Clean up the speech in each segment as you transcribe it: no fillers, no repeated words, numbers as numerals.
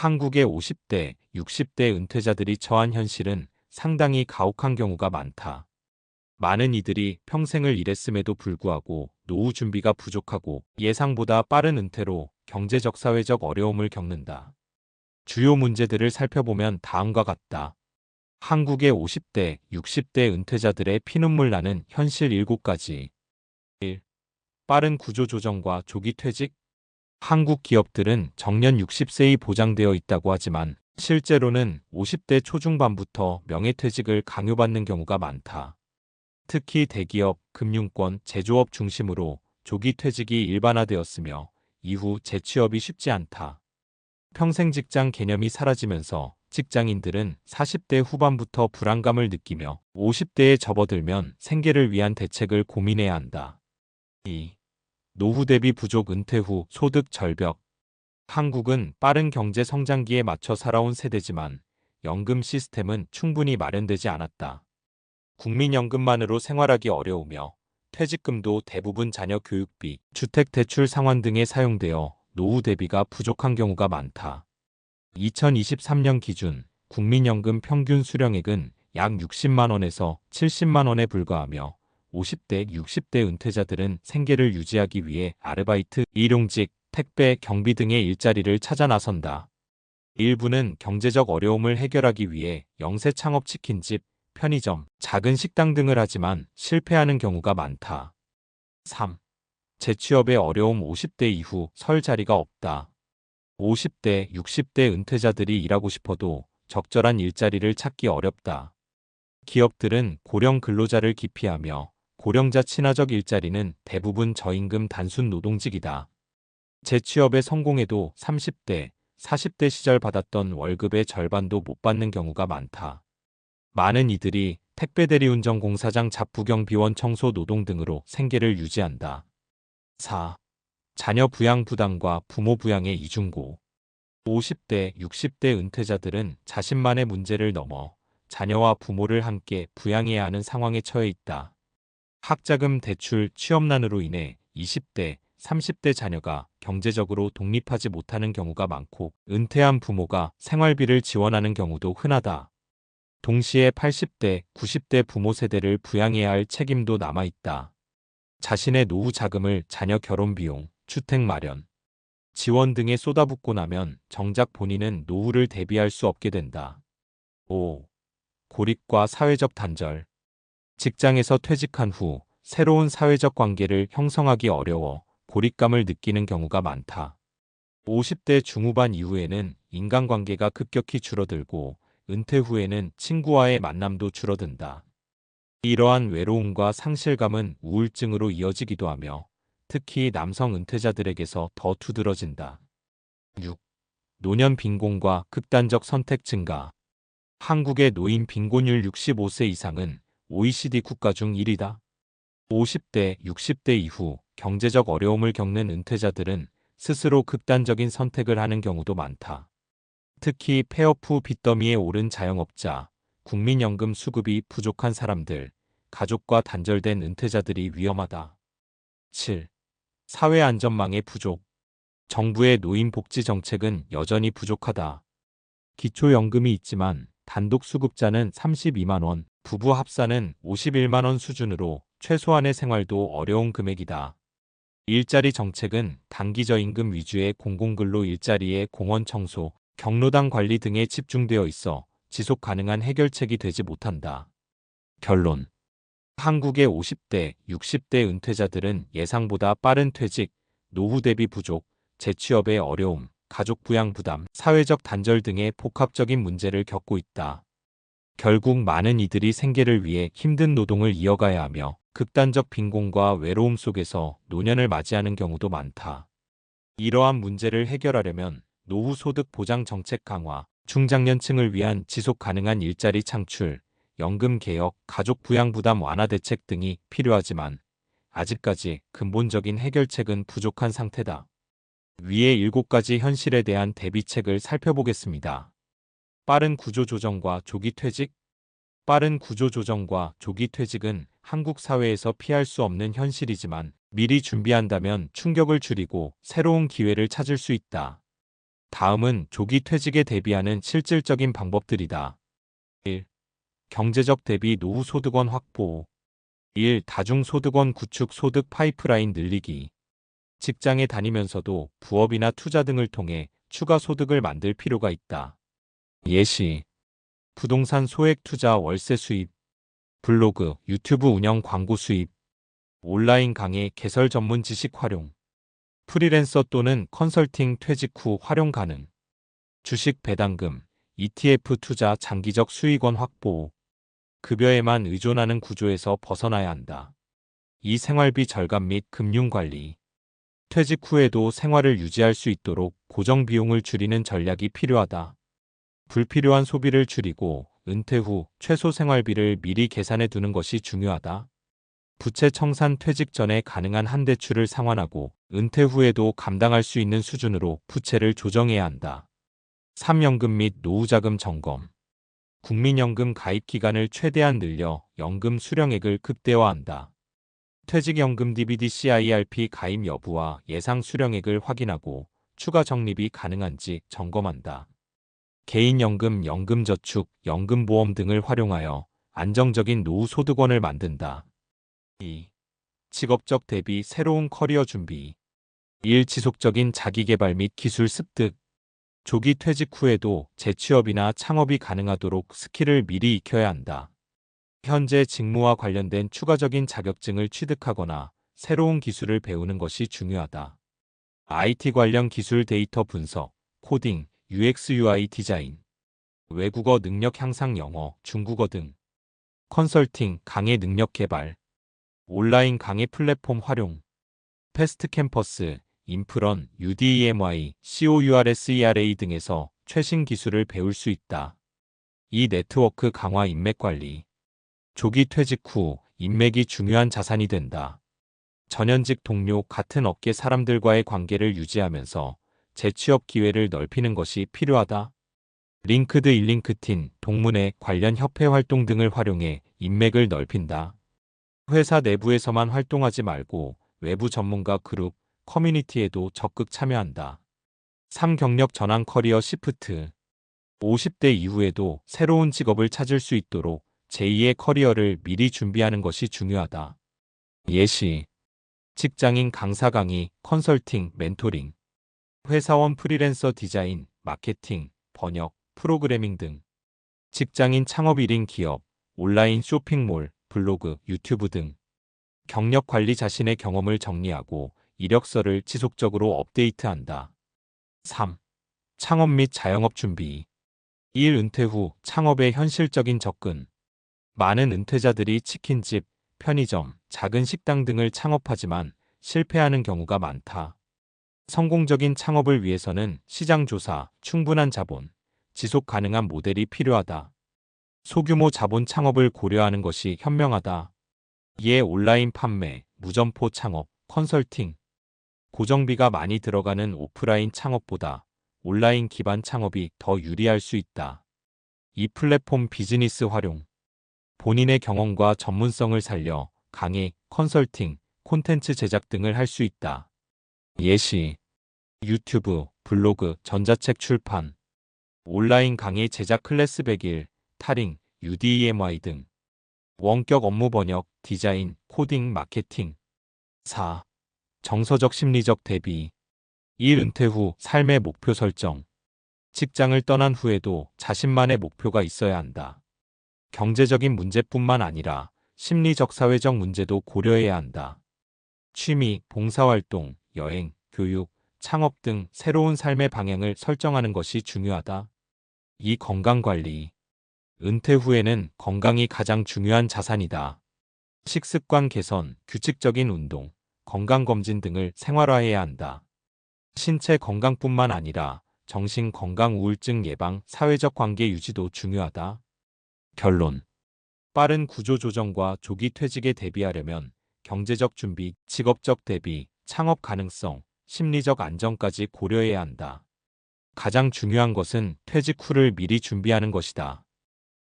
한국의 50대, 60대 은퇴자들이 처한 현실은 상당히 가혹한 경우가 많다. 많은 이들이 평생을 일했음에도 불구하고 노후 준비가 부족하고 예상보다 빠른 은퇴로 경제적 사회적 어려움을 겪는다. 주요 문제들을 살펴보면 다음과 같다. 한국의 50대, 60대 은퇴자들의 피눈물 나는 현실 7가지. 1. 빠른 구조 조정과 조기 퇴직. 한국 기업들은 정년 60세이 보장되어 있다고 하지만 실제로는 50대 초중반부터 명예퇴직을 강요받는 경우가 많다. 특히 대기업, 금융권, 제조업 중심으로 조기 퇴직이 일반화되었으며 이후 재취업이 쉽지 않다. 평생 직장 개념이 사라지면서 직장인들은 40대 후반부터 불안감을 느끼며 50대에 접어들면 생계를 위한 대책을 고민해야 한다. 2. 노후 대비 부족 은퇴 후 소득 절벽. 한국은 빠른 경제 성장기에 맞춰 살아온 세대지만 연금 시스템은 충분히 마련되지 않았다. 국민연금만으로 생활하기 어려우며 퇴직금도 대부분 자녀 교육비, 주택대출 상환 등에 사용되어 노후 대비가 부족한 경우가 많다. 2023년 기준 국민연금 평균 수령액은 약 60만 원에서 70만 원에 불과하며 50대, 60대 은퇴자들은 생계를 유지하기 위해 아르바이트, 일용직, 택배, 경비 등의 일자리를 찾아 나선다. 일부는 경제적 어려움을 해결하기 위해 영세 창업 치킨집, 편의점, 작은 식당 등을 하지만 실패하는 경우가 많다. 3. 재취업의 어려움 50대 이후 설 자리가 없다. 50대, 60대 은퇴자들이 일하고 싶어도 적절한 일자리를 찾기 어렵다. 기업들은 고령 근로자를 기피하며 고령자 친화적 일자리는 대부분 저임금 단순 노동직이다. 재취업에 성공해도 30대, 40대 시절 받았던 월급의 절반도 못 받는 경우가 많다. 많은 이들이 택배 대리운전 공사장 잡부경 비원 청소 노동 등으로 생계를 유지한다. 4. 자녀 부양 부담과 부모 부양의 이중고. 50대, 60대 은퇴자들은 자신만의 문제를 넘어 자녀와 부모를 함께 부양해야 하는 상황에 처해 있다. 학자금 대출, 취업난으로 인해 20대, 30대 자녀가 경제적으로 독립하지 못하는 경우가 많고 은퇴한 부모가 생활비를 지원하는 경우도 흔하다. 동시에 80대, 90대 부모 세대를 부양해야 할 책임도 남아있다. 자신의 노후 자금을 자녀 결혼 비용, 주택 마련, 지원 등에 쏟아붓고 나면 정작 본인은 노후를 대비할 수 없게 된다. 5. 고립과 사회적 단절. 직장에서 퇴직한 후 새로운 사회적 관계를 형성하기 어려워 고립감을 느끼는 경우가 많다. 50대 중후반 이후에는 인간관계가 급격히 줄어들고 은퇴 후에는 친구와의 만남도 줄어든다. 이러한 외로움과 상실감은 우울증으로 이어지기도 하며 특히 남성 은퇴자들에게서 더 두드러진다. 6. 노년 빈곤과 극단적 선택 증가. 한국의 노인 빈곤율 65세 이상은 OECD 국가 중 1위다. 50대, 60대 이후 경제적 어려움을 겪는 은퇴자들은 스스로 극단적인 선택을 하는 경우도 많다. 특히 폐업 후 빚더미에 오른 자영업자, 국민연금 수급이 부족한 사람들, 가족과 단절된 은퇴자들이 위험하다. 7. 사회안전망의 부족. 정부의 노인 복지 정책은 여전히 부족하다. 기초연금이 있지만 단독 수급자는 32만 원, 부부 합사는 51만 원 수준으로 최소한의 생활도 어려운 금액이다. 일자리 정책은 단기 저임금 위주의 공공근로 일자리의 공원 청소, 경로당 관리 등에 집중되어 있어 지속 가능한 해결책이 되지 못한다. 결론. 한국의 50대, 60대 은퇴자들은 예상보다 빠른 퇴직, 노후 대비 부족, 재취업의 어려움, 가족 부양 부담, 사회적 단절 등의 복합적인 문제를 겪고 있다. 결국 많은 이들이 생계를 위해 힘든 노동을 이어가야 하며 극단적 빈곤과 외로움 속에서 노년을 맞이하는 경우도 많다. 이러한 문제를 해결하려면 노후 소득 보장 정책 강화, 중장년층을 위한 지속 가능한 일자리 창출, 연금 개혁, 가족 부양 부담 완화 대책 등이 필요하지만 아직까지 근본적인 해결책은 부족한 상태다. 위의 7가지 현실에 대한 대비책을 살펴보겠습니다. 빠른 구조조정과 조기 퇴직. 빠른 구조조정과 조기 퇴직은 한국 사회에서 피할 수 없는 현실이지만 미리 준비한다면 충격을 줄이고 새로운 기회를 찾을 수 있다. 다음은 조기 퇴직에 대비하는 실질적인 방법들이다. 1. 경제적 대비 노후 소득원 확보. 1. 다중소득원 구축 소득 파이프라인 늘리기. 직장에 다니면서도 부업이나 투자 등을 통해 추가 소득을 만들 필요가 있다. 예시. 부동산 소액 투자 월세 수입, 블로그, 유튜브 운영 광고 수입, 온라인 강의 개설 전문 지식 활용, 프리랜서 또는 컨설팅 퇴직 후 활용 가능, 주식 배당금, ETF 투자 장기적 수익원 확보, 급여에만 의존하는 구조에서 벗어나야 한다. 이 생활비 절감 및 금융관리, 퇴직 후에도 생활을 유지할 수 있도록 고정 비용을 줄이는 전략이 필요하다. 불필요한 소비를 줄이고 은퇴 후 최소 생활비를 미리 계산해 두는 것이 중요하다. 부채 청산 퇴직 전에 가능한 한 대출을 상환하고 은퇴 후에도 감당할 수 있는 수준으로 부채를 조정해야 한다. 3. 연금 및 노후자금 점검. 국민연금 가입 기간을 최대한 늘려 연금 수령액을 극대화한다. 퇴직연금 DB/CIRP 가입 여부와 예상 수령액을 확인하고 추가 적립이 가능한지 점검한다. 개인연금, 연금저축, 연금보험 등을 활용하여 안정적인 노후 소득원을 만든다. 2. 직업적 대비 새로운 커리어 준비. 1. 지속적인 자기개발 및 기술 습득. 조기 퇴직 후에도 재취업이나 창업이 가능하도록 스킬을 미리 익혀야 한다. 현재 직무와 관련된 추가적인 자격증을 취득하거나 새로운 기술을 배우는 것이 중요하다. IT 관련 기술 데이터 분석, 코딩, UX UI 디자인, 외국어 능력 향상 영어, 중국어 등, 컨설팅, 강의 능력 개발, 온라인 강의 플랫폼 활용, 패스트 캠퍼스, 인프런, UDEMY, COURSERA 등에서 최신 기술을 배울 수 있다. 이 네트워크 강화 인맥 관리. 조기 퇴직 후 인맥이 중요한 자산이 된다. 전현직 동료 같은 업계 사람들과의 관계를 유지하면서 재취업 기회를 넓히는 것이 필요하다. 링크드인, 링크틴, 동문회, 관련 협회 활동 등을 활용해 인맥을 넓힌다. 회사 내부에서만 활동하지 말고 외부 전문가 그룹, 커뮤니티에도 적극 참여한다. 3. 경력 전환 커리어 시프트. 50대 이후에도 새로운 직업을 찾을 수 있도록 제2의 커리어를 미리 준비하는 것이 중요하다. 예시. 직장인 강사 강의, 컨설팅, 멘토링, 회사원 프리랜서 디자인, 마케팅, 번역, 프로그래밍 등, 직장인 창업 1인 기업, 온라인 쇼핑몰, 블로그, 유튜브 등, 경력 관리 자신의 경험을 정리하고 이력서를 지속적으로 업데이트한다. 3. 창업 및 자영업 준비. 1. 은퇴 후 창업의 현실적인 접근. 많은 은퇴자들이 치킨집, 편의점, 작은 식당 등을 창업하지만 실패하는 경우가 많다. 성공적인 창업을 위해서는 시장 조사, 충분한 자본, 지속 가능한 모델이 필요하다. 소규모 자본 창업을 고려하는 것이 현명하다. 이에 온라인 판매, 무점포 창업, 컨설팅, 고정비가 많이 들어가는 오프라인 창업보다 온라인 기반 창업이 더 유리할 수 있다. 이 플랫폼 비즈니스 활용. 본인의 경험과 전문성을 살려 강의, 컨설팅, 콘텐츠 제작 등을 할 수 있다. 예시. 유튜브, 블로그, 전자책 출판, 온라인 강의 제작 클래스 100일, 타링, UDEMY 등, 원격 업무 번역, 디자인, 코딩, 마케팅. 4. 정서적 심리적 대비. 1. 은퇴 후 삶의 목표 설정. 직장을 떠난 후에도 자신만의 목표가 있어야 한다. 경제적인 문제뿐만 아니라 심리적 사회적 문제도 고려해야 한다. 취미, 봉사활동, 여행, 교육, 창업 등 새로운 삶의 방향을 설정하는 것이 중요하다. 이 건강관리. 은퇴 후에는 건강이 가장 중요한 자산이다. 식습관 개선, 규칙적인 운동, 건강검진 등을 생활화해야 한다. 신체 건강뿐만 아니라 정신 건강, 우울증 예방, 사회적 관계 유지도 중요하다. 결론. 빠른 구조 조정과 조기 퇴직에 대비하려면 경제적 준비, 직업적 대비, 창업 가능성, 심리적 안정까지 고려해야 한다. 가장 중요한 것은 퇴직 후를 미리 준비하는 것이다.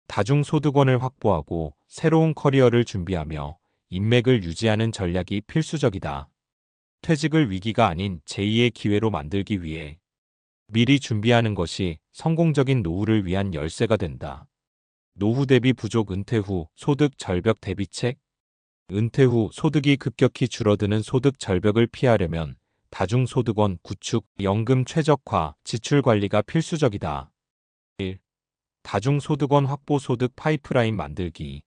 다중소득원을 확보하고 새로운 커리어를 준비하며 인맥을 유지하는 전략이 필수적이다. 퇴직을 위기가 아닌 제2의 기회로 만들기 위해 미리 준비하는 것이 성공적인 노후를 위한 열쇠가 된다. 노후 대비 부족 은퇴 후 소득 절벽 대비책. 은퇴 후 소득이 급격히 줄어드는 소득 절벽을 피하려면 다중소득원 구축, 연금 최적화, 지출 관리가 필수적이다. 1. 다중소득원 확보 소득 파이프라인 만들기.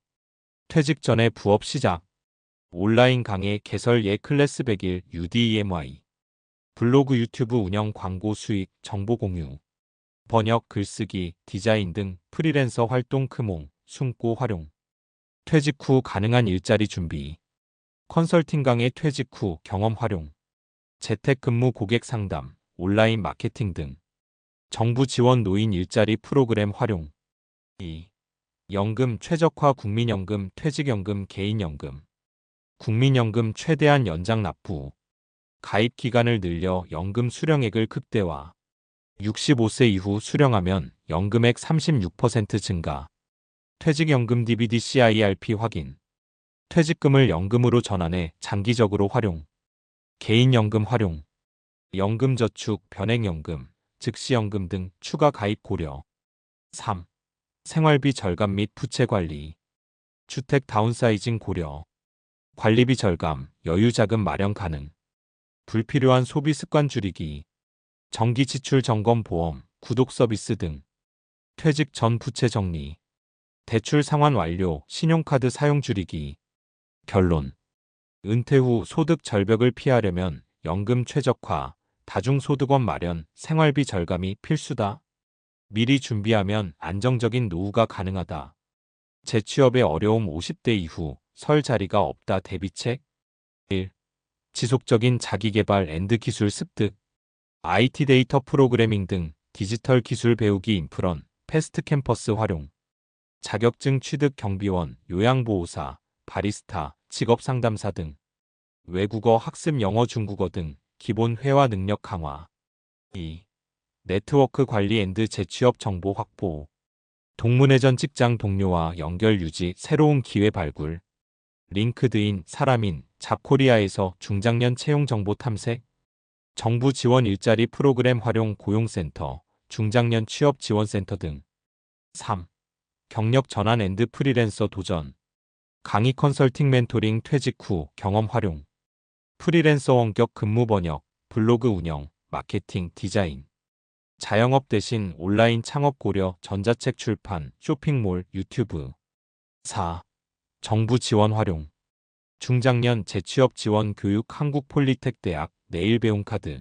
퇴직 전에 부업 시작. 온라인 강의 개설 예 클래스 100일 UDEMY. 블로그 유튜브 운영 광고 수익 정보 공유. 번역 글쓰기 디자인 등 프리랜서 활동 크몽 숨고 활용. 퇴직 후 가능한 일자리 준비. 컨설팅 강의 퇴직 후 경험 활용. 재택근무 고객 상담, 온라인 마케팅 등. 정부 지원 노인 일자리 프로그램 활용. 2. 연금 최적화 국민연금 퇴직연금 개인연금. 국민연금 최대한 연장 납부. 가입 기간을 늘려 연금 수령액을 극대화. 65세 이후 수령하면 연금액 36% 증가. 퇴직연금 DVD-CIRP 확인. 퇴직금을 연금으로 전환해 장기적으로 활용. 개인연금 활용. 연금저축, 변액연금, 즉시연금 등 추가 가입 고려. 3. 생활비 절감 및 부채 관리. 주택 다운사이징 고려. 관리비 절감, 여유자금 마련 가능. 불필요한 소비 습관 줄이기. 정기 지출 점검 보험, 구독 서비스 등. 퇴직 전 부채 정리. 대출 상환 완료, 신용카드 사용 줄이기. 결론. 은퇴 후 소득 절벽을 피하려면 연금 최적화, 다중소득원 마련, 생활비 절감이 필수다. 미리 준비하면 안정적인 노후가 가능하다. 재취업의 어려움 50대 이후 설 자리가 없다 대비책. 1. 지속적인 자기개발 앤드 기술 습득. IT 데이터 프로그래밍 등 디지털 기술 배우기 인프런, 패스트 캠퍼스 활용. 자격증 취득 경비원, 요양보호사, 바리스타, 직업상담사 등. 외국어 학습 영어 중국어 등 기본 회화 능력 강화. 2. 네트워크 관리 앤드 재취업 정보 확보. 동문회 전 직장 동료와 연결 유지 새로운 기회 발굴. 링크드인, 사람인, 잡코리아에서 중장년 채용 정보 탐색. 정부 지원 일자리 프로그램 활용 고용센터, 중장년 취업 지원센터 등. 3. 경력 전환 앤드 프리랜서 도전. 강의 컨설팅 멘토링 퇴직 후 경험 활용. 프리랜서 원격 근무 번역, 블로그 운영, 마케팅, 디자인. 자영업 대신 온라인 창업 고려 전자책 출판, 쇼핑몰, 유튜브. 4. 정부 지원 활용. 중장년 재취업 지원 교육 한국폴리텍대학, 내일 배움 카드.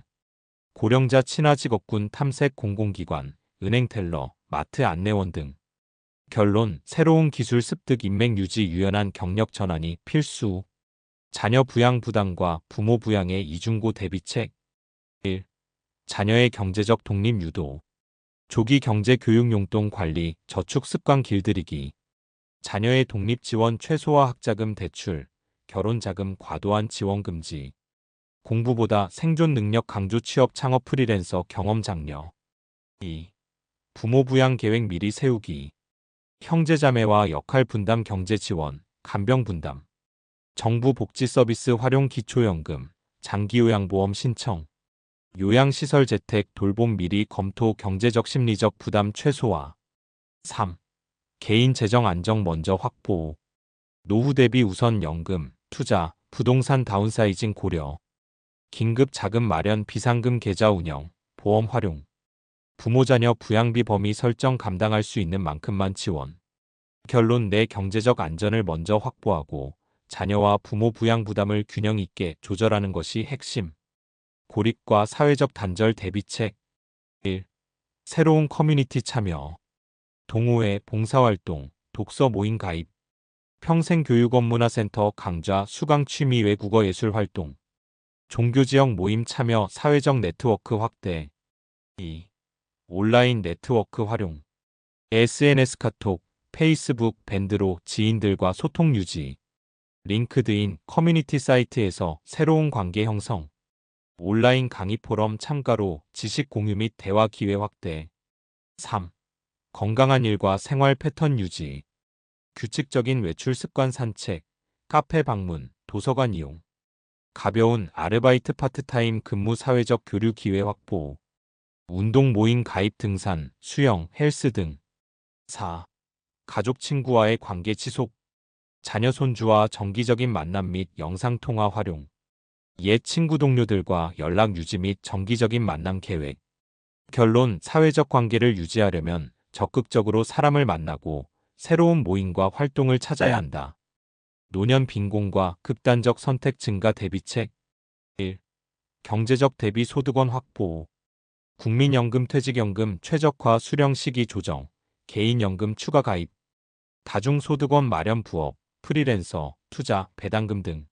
고령자 친화 직업군 탐색 공공기관, 은행텔러, 마트 안내원 등. 결론, 새로운 기술 습득 인맥 유지 유연한 경력 전환이 필수. 자녀 부양 부담과 부모 부양의 이중고 대비책. 1. 자녀의 경제적 독립 유도. 조기 경제 교육 용돈 관리, 저축 습관 길들이기. 자녀의 독립 지원 최소화 학자금 대출, 결혼 자금 과도한 지원 금지. 공부보다 생존 능력 강조 취업 창업 프리랜서 경험 장려. 2. 부모 부양 계획 미리 세우기. 형제자매와 역할 분담 경제 지원, 간병 분담. 정부 복지 서비스 활용 기초연금, 장기요양보험 신청. 요양시설 재택 돌봄 미리 검토 경제적 심리적 부담 최소화. 3. 개인 재정 안정 먼저 확보. 노후 대비 우선 연금, 투자, 부동산 다운사이징 고려. 긴급 자금 마련 비상금 계좌 운영, 보험 활용. 부모 자녀 부양비 범위 설정 감당할 수 있는 만큼만 지원. 결론 내 경제적 안전을 먼저 확보하고 자녀와 부모 부양 부담을 균형 있게 조절하는 것이 핵심. 고립과 사회적 단절 대비책. 1. 새로운 커뮤니티 참여. 동호회, 봉사활동, 독서 모임 가입. 평생교육업문화센터 강좌 수강 취미 외국어 예술 활동. 종교지역 모임 참여 사회적 네트워크 확대. 2. 온라인 네트워크 활용. SNS 카톡, 페이스북, 밴드로 지인들과 소통 유지. 링크드인, 커뮤니티 사이트에서 새로운 관계 형성. 온라인 강의 포럼 참가로 지식 공유 및 대화 기회 확대. 3. 건강한 일과 생활 패턴 유지. 규칙적인 외출 습관 산책, 카페 방문, 도서관 이용. 가벼운 아르바이트 파트타임 근무 사회적 교류 기회 확보. 운동 모임 가입 등산, 수영, 헬스 등. 4. 가족 친구와의 관계 지속. 자녀 손주와 정기적인 만남 및 영상통화 활용. 옛 친구 동료들과 연락 유지 및 정기적인 만남 계획. 결론, 사회적 관계를 유지하려면 적극적으로 사람을 만나고 새로운 모임과 활동을 찾아야 한다. 노년 빈곤과 극단적 선택 증가 대비책. 1. 경제적 대비 소득원 확보. 국민연금 퇴직연금 최적화 수령 시기 조정, 개인연금 추가 가입, 다중소득원 마련 부업, 프리랜서, 투자, 배당금 등.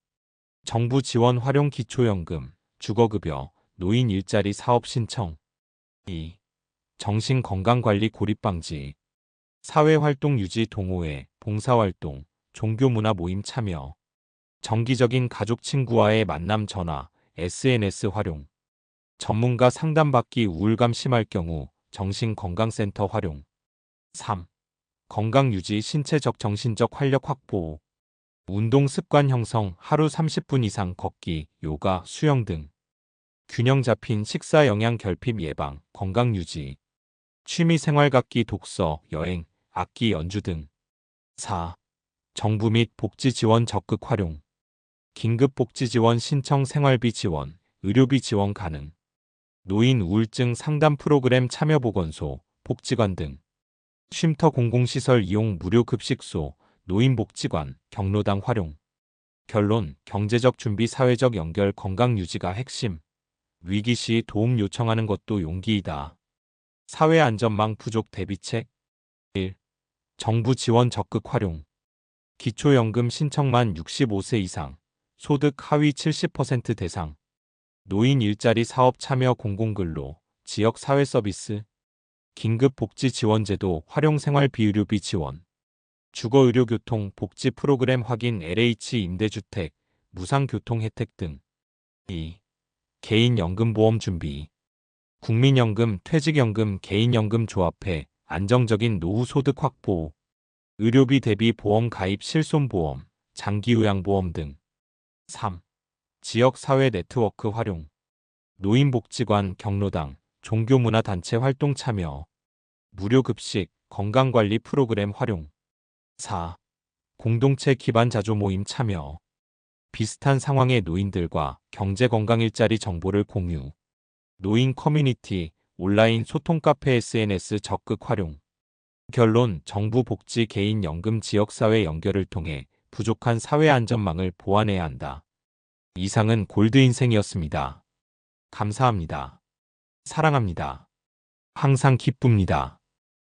정부 지원 활용 기초연금, 주거급여, 노인 일자리 사업 신청. 2. 정신건강관리 고립 방지. 사회활동 유지 동호회, 봉사활동, 종교문화 모임 참여. 정기적인 가족 친구와의 만남 전화, SNS 활용. 전문가 상담받기 우울감 심할 경우 정신건강센터 활용. 3. 건강유지 신체적 정신적 활력 확보. 운동 습관 형성 하루 30분 이상 걷기, 요가, 수영 등. 균형 잡힌 식사 영양 결핍 예방, 건강유지. 취미 생활 갖기 독서, 여행, 악기 연주 등. 4. 정부 및 복지 지원 적극 활용. 긴급 복지 지원 신청 생활비 지원, 의료비 지원 가능. 노인 우울증 상담 프로그램 참여 보건소, 복지관 등. 쉼터 공공시설 이용 무료 급식소, 노인복지관, 경로당 활용. 결론, 경제적 준비 사회적 연결 건강 유지가 핵심. 위기 시 도움 요청하는 것도 용기이다. 사회안전망 부족 대비책. 1. 정부 지원 적극 활용. 기초연금 신청만 65세 이상, 소득 하위 70% 대상. 노인 일자리 사업 참여 공공근로, 지역 사회 서비스. 긴급복지지원제도 활용 생활비의료비 지원. 주거의료교통 복지 프로그램 확인 LH 임대주택, 무상교통 혜택 등. 2. 개인연금보험 준비. 국민연금, 퇴직연금, 개인연금 조합해 안정적인 노후 소득 확보. 의료비 대비 보험 가입 실손보험, 장기요양보험 등. 3. 지역사회 네트워크 활용. 노인복지관, 경로당, 종교문화단체 활동 참여. 무료급식, 건강관리 프로그램 활용. 4. 공동체 기반 자조 모임 참여. 비슷한 상황의 노인들과 경제건강 일자리 정보를 공유. 노인 커뮤니티, 온라인 소통 카페 SNS 적극 활용. 결론, 정부 복지 개인연금 지역사회 연결을 통해 부족한 사회안전망을 보완해야 한다. 이상은 골드인생이었습니다. 감사합니다. 사랑합니다. 항상 기쁩니다.